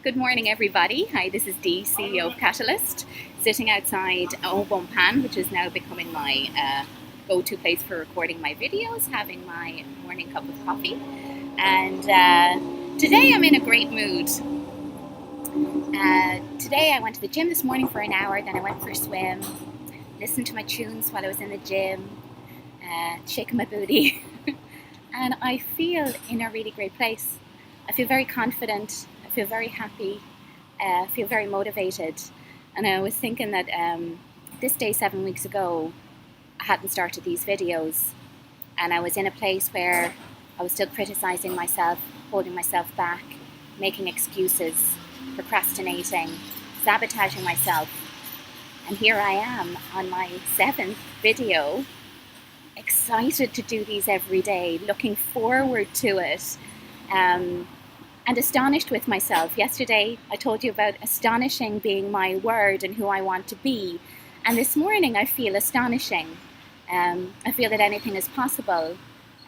Good morning, everybody. Hi, this is Dee, CEO of Catalyst, sitting outside Pan, which is now becoming my go-to place for recording my videos, having my morning cup of coffee. And today I'm in a great mood. Today I went to the gym this morning for an hour, then I went for a swim, listened to my tunes while I was in the gym, shaking my booty, and I feel in a really great place. I feel very confident, I feel very happy, I feel very motivated. And I was thinking that this day 7 weeks ago, I hadn't started these videos, and I was in a place where I was still criticizing myself, holding myself back, making excuses, procrastinating, sabotaging myself. And here I am on my 7th video, excited to do these every day, looking forward to it, and astonished with myself. Yesterday I told you about astonishing being my word and who I want to be, and this morning I feel astonishing. I feel that anything is possible.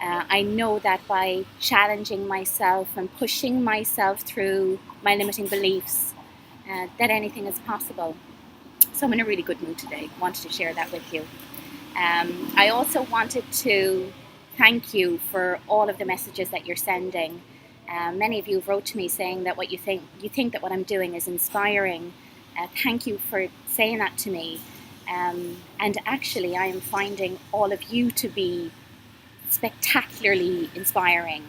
I know that by challenging myself and pushing myself through my limiting beliefs, that anything is possible. So I'm in a really good mood today. Wanted to share that with you. I also wanted to thank you for all of the messages that you're sending. Many of you wrote to me saying that you think that what I'm doing is inspiring. Thank you for saying that to me. And actually, I am finding all of you to be spectacularly inspiring.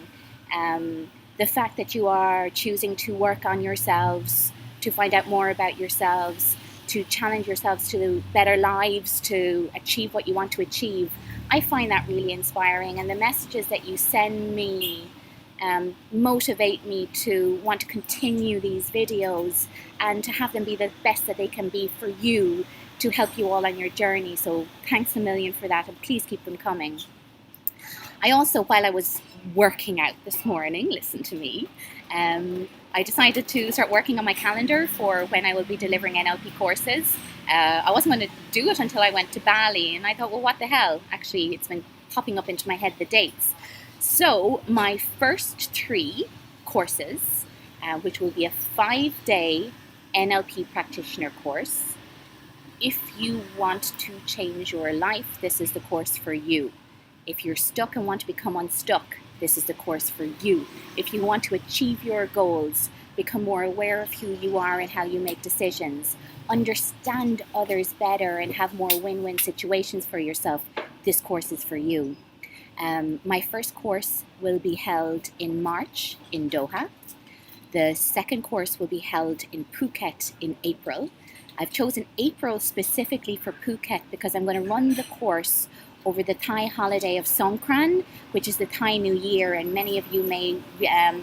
The fact that you are choosing to work on yourselves, to find out more about yourselves, to challenge yourselves to better lives, to achieve what you want to achieve, I find that really inspiring. And the messages that you send me motivate me to want to continue these videos and to have them be the best that they can be for you, to help you all on your journey. So thanks a million for that, and please keep them coming. I also, while I was working out this morning, listen to me, I decided to start working on my calendar for when I will be delivering NLP courses. I wasn't going to do it until I went to Bali, and I thought, well, what the hell? Actually, it's been popping up into my head, the dates. So my first 3 courses, which will be a 5-day NLP practitioner course. If you want to change your life, this is the course for you. If you're stuck and want to become unstuck, this is the course for you. If you want to achieve your goals, become more aware of who you are and how you make decisions, understand others better and have more win-win situations for yourself, this course is for you. My first course will be held in March in Doha. The second course will be held in Phuket in April. I've chosen April specifically for Phuket because I'm going to run the course over the Thai holiday of Songkran, which is the Thai New Year, and many of you may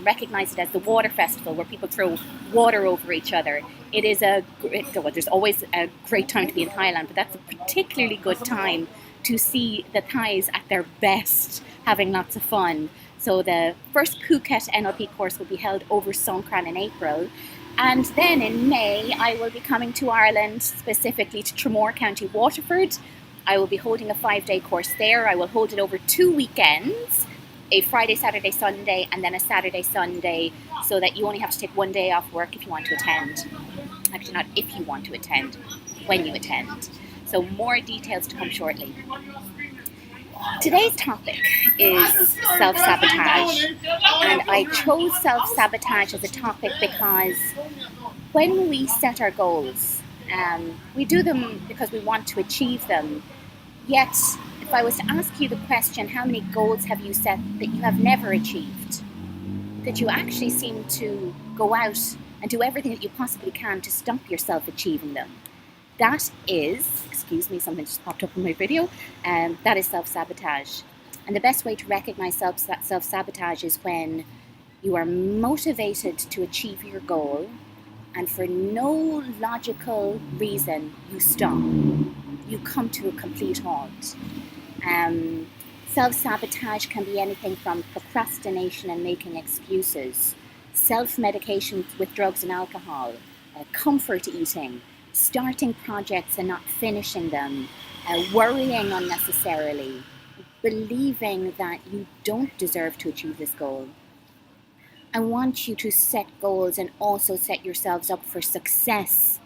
recognize it as the water festival where people throw water over each other. It is there's always a great time to be in Thailand, but that's a particularly good time to see the Thais at their best, having lots of fun. So the first Phuket NLP course will be held over Songkran in April. And then in May, I will be coming to Ireland, specifically to Tramore County, Waterford. I will be holding a 5-day course there. I will hold it over 2 weekends, a Friday, Saturday, Sunday, and then a Saturday, Sunday, so that you only have to take 1 day off work if you want to attend. Actually, not if you want to attend, when you attend. So more details to come shortly. Today's topic is self-sabotage, and I chose self-sabotage as a topic because when we set our goals, we do them because we want to achieve them. Yet, if I was to ask you the question, how many goals have you set that you have never achieved? That you actually seem to go out and do everything that you possibly can to stop yourself achieving them. That is, excuse me, something just popped up in my video, that is self-sabotage. And the best way to recognize self-sabotage is when you are motivated to achieve your goal and for no logical reason you stop. You come to a complete halt. Self-sabotage can be anything from procrastination and making excuses, self-medication with drugs and alcohol, comfort eating, starting projects and not finishing them, worrying unnecessarily, believing that you don't deserve to achieve this goal. I want you to set goals and also set yourselves up for success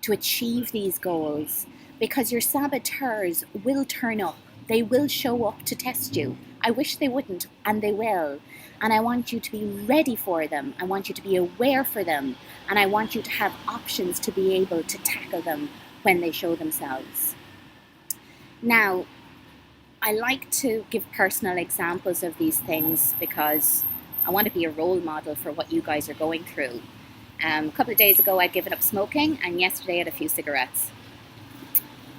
to achieve these goals, because your saboteurs will turn up. They will show up to test you. I wish they wouldn't, and they will. And I want you to be ready for them. I want you to be aware for them. And I want you to have options to be able to tackle them when they show themselves. Now, I like to give personal examples of these things because I want to be a role model for what you guys are going through. A couple of days ago, I'd given up smoking, and yesterday I had a few cigarettes.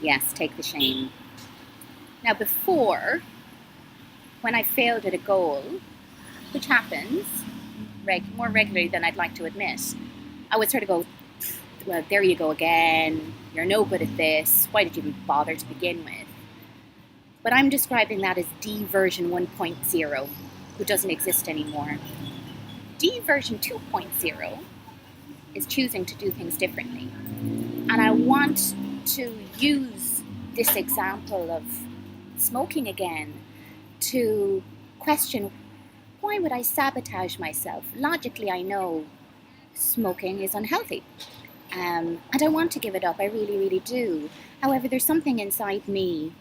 Yes, take the shame. Now, before, when I failed at a goal, which happens more regularly than I'd like to admit, I would sort of go, well, there you go again. You're no good at this. Why did you even bother to begin with? But I'm describing that as D version 1.0, who doesn't exist anymore. D version 2.0 is choosing to do things differently. And I want to use this example of smoking again to question, why would I sabotage myself? Logically, I know smoking is unhealthy. And I want to give it up. I really, really do. However, there's something inside me,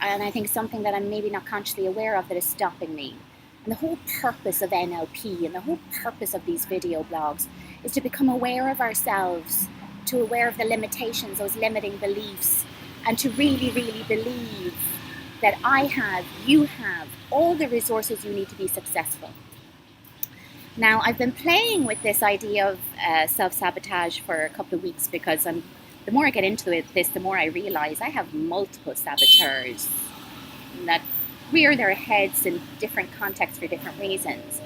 and I think something that I'm maybe not consciously aware of, that is stopping me. And the whole purpose of NLP and the whole purpose of these video blogs is to become aware of ourselves, to aware of the limitations, those limiting beliefs, and to really, really believe that I have, you have, all the resources you need to be successful. Now, I've been playing with this idea of self-sabotage for a couple of weeks because the more I get into this, the more I realize I have multiple saboteurs that rear their heads in different contexts for different reasons.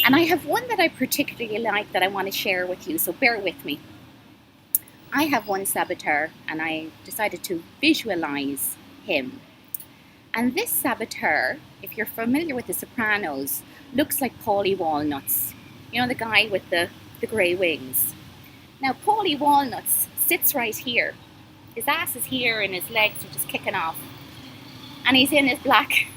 And I have one that I particularly like that I want to share with you, so bear with me. I have one saboteur, and I decided to visualize him. And this saboteur, if you're familiar with The Sopranos, looks like Paulie Walnuts. You know, the guy with the grey wings. Now, Paulie Walnuts sits right here. His ass is here and his legs are just kicking off. And he's in his black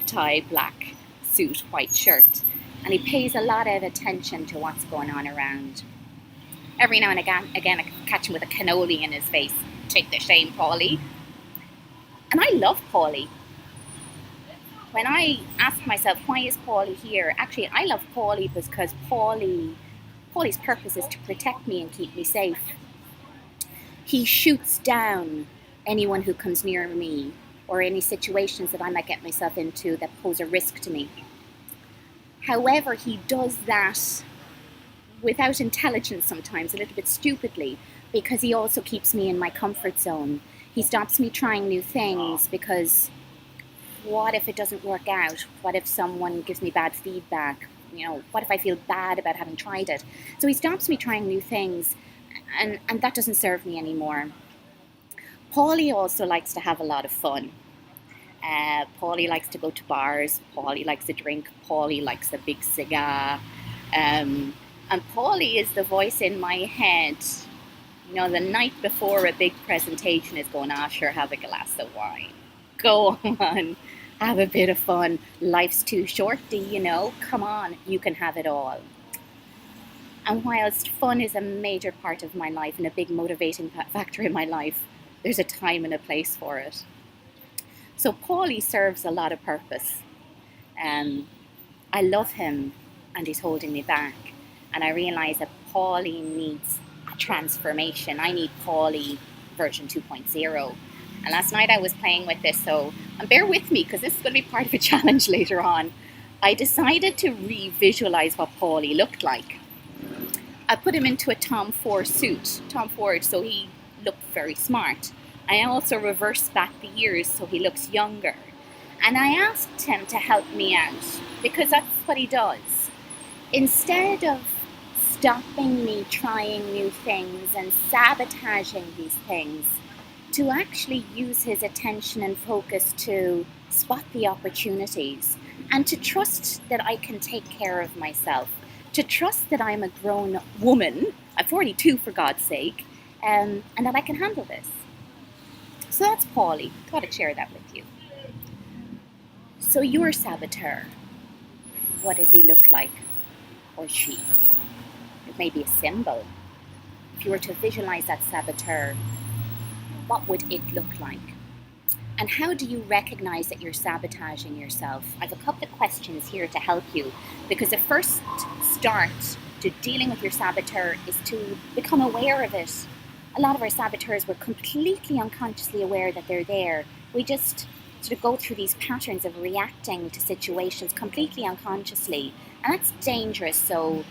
tie, black suit, white shirt. And he pays a lot of attention to what's going on around. Every now and again I catch him with a cannoli in his face. Take the shame, Paulie. And I love Paulie. When I ask myself, why is Paulie here? Actually, I love Paulie because Paulie's purpose is to protect me and keep me safe. He shoots down anyone who comes near me or any situations that I might get myself into that pose a risk to me. However, he does that without intelligence sometimes, a little bit stupidly, because he also keeps me in my comfort zone. He stops me trying new things because what if it doesn't work out? What if someone gives me bad feedback? You know, what if I feel bad about having tried it? So he stops me trying new things, and that doesn't serve me anymore. Paulie also likes to have a lot of fun. Paulie likes to go to bars. Paulie likes to drink. Paulie likes a big cigar. And Paulie is the voice in my head. You know, the night before a big presentation is going, sure, have a glass of wine. Go on, have a bit of fun. Life's too short, do you know? Come on, you can have it all. And whilst fun is a major part of my life and a big motivating factor in my life, there's a time and a place for it. So Paulie serves a lot of purpose. I love him, and he's holding me back. And I realize that Paulie needs a transformation. I need Paulie version 2.0. And last night I was playing with this, so bear with me because this is going to be part of a challenge later on. I decided to re-visualize what Paulie looked like. I put him into a Tom Ford suit, so he looked very smart. I also reversed back the years so he looks younger. And I asked him to help me out because that's what he does. Instead of stopping me trying new things and sabotaging these things, to actually use his attention and focus to spot the opportunities and to trust that I can take care of myself, to trust that I'm a grown woman, I'm 42 for God's sake, and that I can handle this. So that's Paulie. Thought I'd share that with you. So your saboteur, what does he look like? or she. It may be a symbol. If you were to visualize that saboteur, what would it look like? And how do you recognize that you're sabotaging yourself? I have a couple of questions here to help you, because the first start to dealing with your saboteur is to become aware of it. A lot of our saboteurs, we're completely unconsciously aware that they're there. We just sort of go through these patterns of reacting to situations completely unconsciously, and that's dangerous. So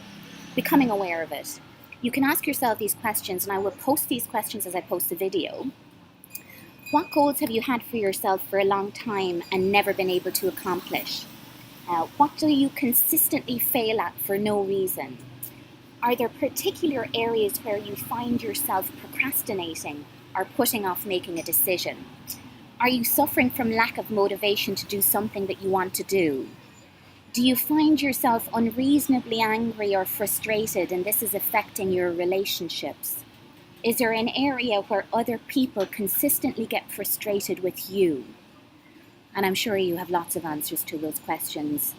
becoming aware of it. You can ask yourself these questions, and I will post these questions as I post the video. What goals have you had for yourself for a long time and never been able to accomplish? What do you consistently fail at for no reason? Are there particular areas where you find yourself procrastinating or putting off making a decision? Are you suffering from lack of motivation to do something that you want to do? Do you find yourself unreasonably angry or frustrated, and this is affecting your relationships? Is there an area where other people consistently get frustrated with you? And I'm sure you have lots of answers to those questions.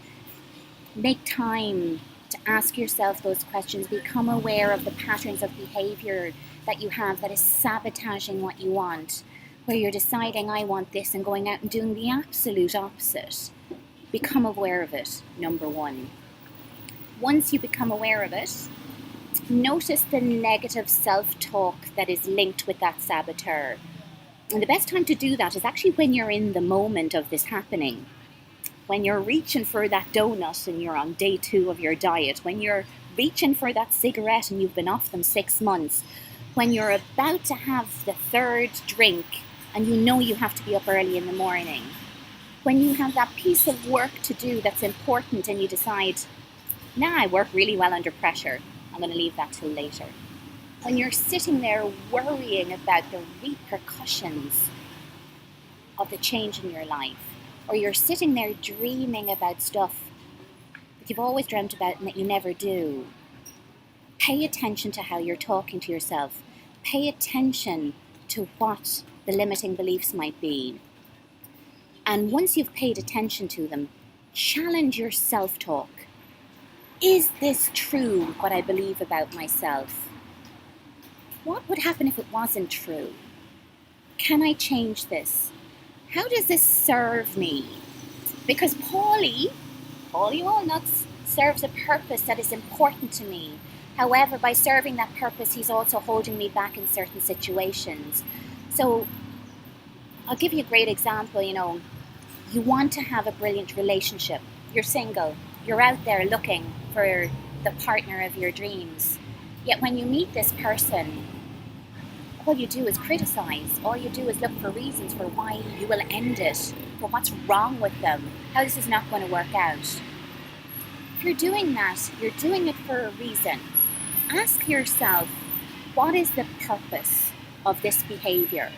Make time to ask yourself those questions. Become aware of the patterns of behavior that you have that is sabotaging what you want, where you're deciding, I want this, and going out and doing the absolute opposite. Become aware of it, number one. Once you become aware of it, notice the negative self-talk that is linked with that saboteur. And the best time to do that is actually when you're in the moment of this happening. When you're reaching for that donut and you're on day 2 of your diet. When you're reaching for that cigarette and you've been off them 6 months. When you're about to have the 3rd drink and you know you have to be up early in the morning. When you have that piece of work to do that's important and you decide, I work really well under pressure. I'm going to leave that till later. When you're sitting there worrying about the repercussions of the change in your life, or you're sitting there dreaming about stuff that you've always dreamt about and that you never do, pay attention to how you're talking to yourself. Pay attention to what the limiting beliefs might be. And once you've paid attention to them, challenge your self-talk. Is this true, what I believe about myself? What would happen if it wasn't true? Can I change this? How does this serve me? Because Paulie Walnuts serves a purpose that is important to me. However, by serving that purpose, he's also holding me back in certain situations. So I'll give you a great example. You want to have a brilliant relationship. You're single. You're out there looking for the partner of your dreams. Yet when you meet this person, all you do is criticize. All you do is look for reasons for why you will end it, for what's wrong with them, how this is not going to work out. If you're doing that, you're doing it for a reason. Ask yourself, what is the purpose of this behavior?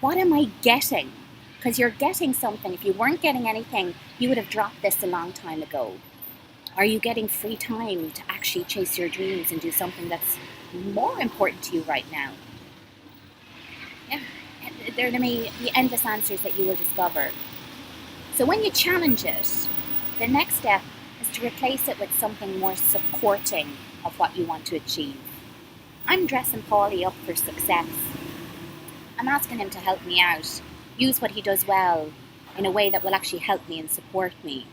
What am I getting? Because you're getting something. If you weren't getting anything, you would have dropped this a long time ago. Are you getting free time to actually chase your dreams and do something that's more important to you right now? Yeah, there may be endless answers that you will discover. So when you challenge it, the next step is to replace it with something more supporting of what you want to achieve. I'm dressing Paulie up for success. I'm asking him to help me out, use what he does well in a way that will actually help me and support me.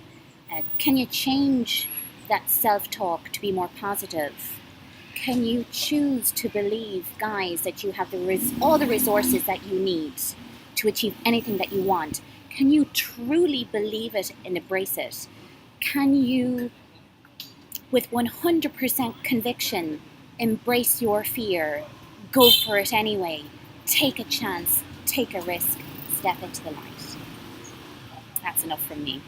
Can you change that self-talk to be more positive? Can you choose to believe, guys, that you have all the resources that you need to achieve anything that you want? Can you truly believe it and embrace it? Can you, with 100% conviction, embrace your fear, go for it anyway, take a chance, take a risk, step into the light? That's enough from me.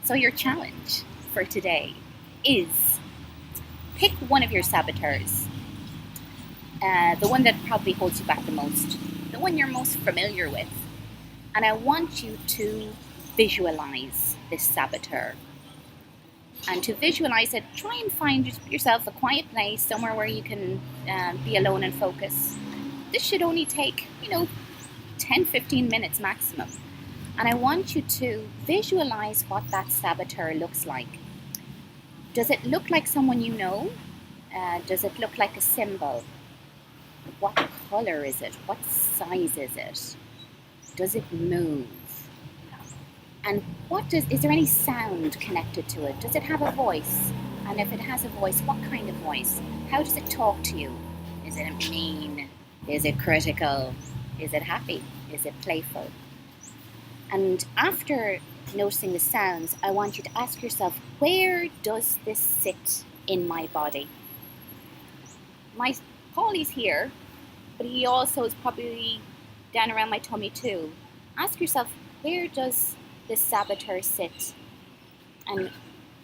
So your challenge for today is pick one of your saboteurs, the one that probably holds you back the most, the one you're most familiar with, and I want you to visualize this saboteur. And to visualize it, try and find yourself a quiet place, somewhere where you can be alone and focus. This should only take, 10-15 minutes maximum. And I want you to visualize what that saboteur looks like. Does it look like someone you know? Does it look like a symbol? What color is it? What size is it? Does it move? And is there any sound connected to it? Does it have a voice? And if it has a voice, what kind of voice? How does it talk to you? Is it mean? Is it critical? Is it happy? Is it playful? And after noticing the sounds, I want you to ask yourself, where does this sit in my body? My Paulie's here, but he also is probably down around my tummy too. Ask yourself, where does this saboteur sit? And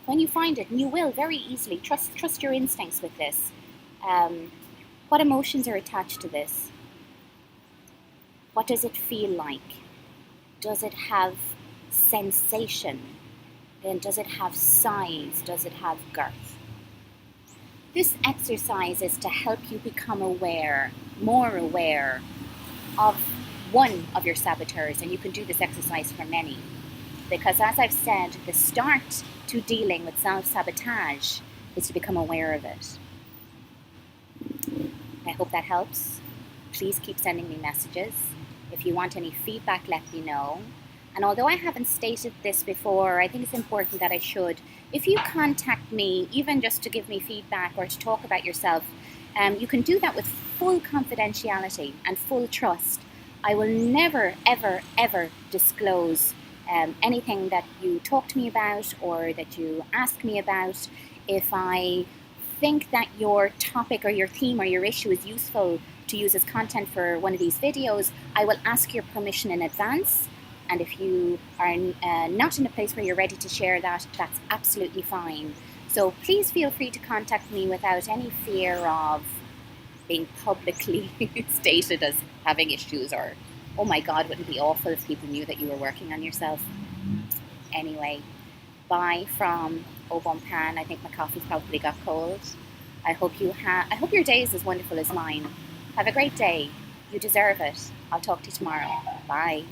when you find it, and you will very easily, trust your instincts with this. What emotions are attached to this? What does it feel like? Does it have sensation? Then does it have size? Does it have girth? This exercise is to help you become aware, more aware of one of your saboteurs, and you can do this exercise for many. Because as I've said, the start to dealing with self-sabotage is to become aware of it. I hope that helps. Please keep sending me messages. If you want any feedback, let me know. And although I haven't stated this before, I think it's important that I should. If you contact me, even just to give me feedback or to talk about yourself, you can do that with full confidentiality and full trust. I will never, ever, ever disclose anything that you talk to me about or that you ask me about. If I think that your topic or your theme or your issue is useful to use as content for one of these videos, I will ask your permission in advance. And if you are not in a place where you're ready to share that, that's absolutely fine. So please feel free to contact me without any fear of being publicly stated as having issues, or, oh my God, wouldn't it be awful if people knew that you were working on yourself? Anyway, bye from Obon Pan. I think my coffee's probably got cold. I hope your day is as wonderful as mine. Have a great day. You deserve it. I'll talk to you tomorrow. Bye.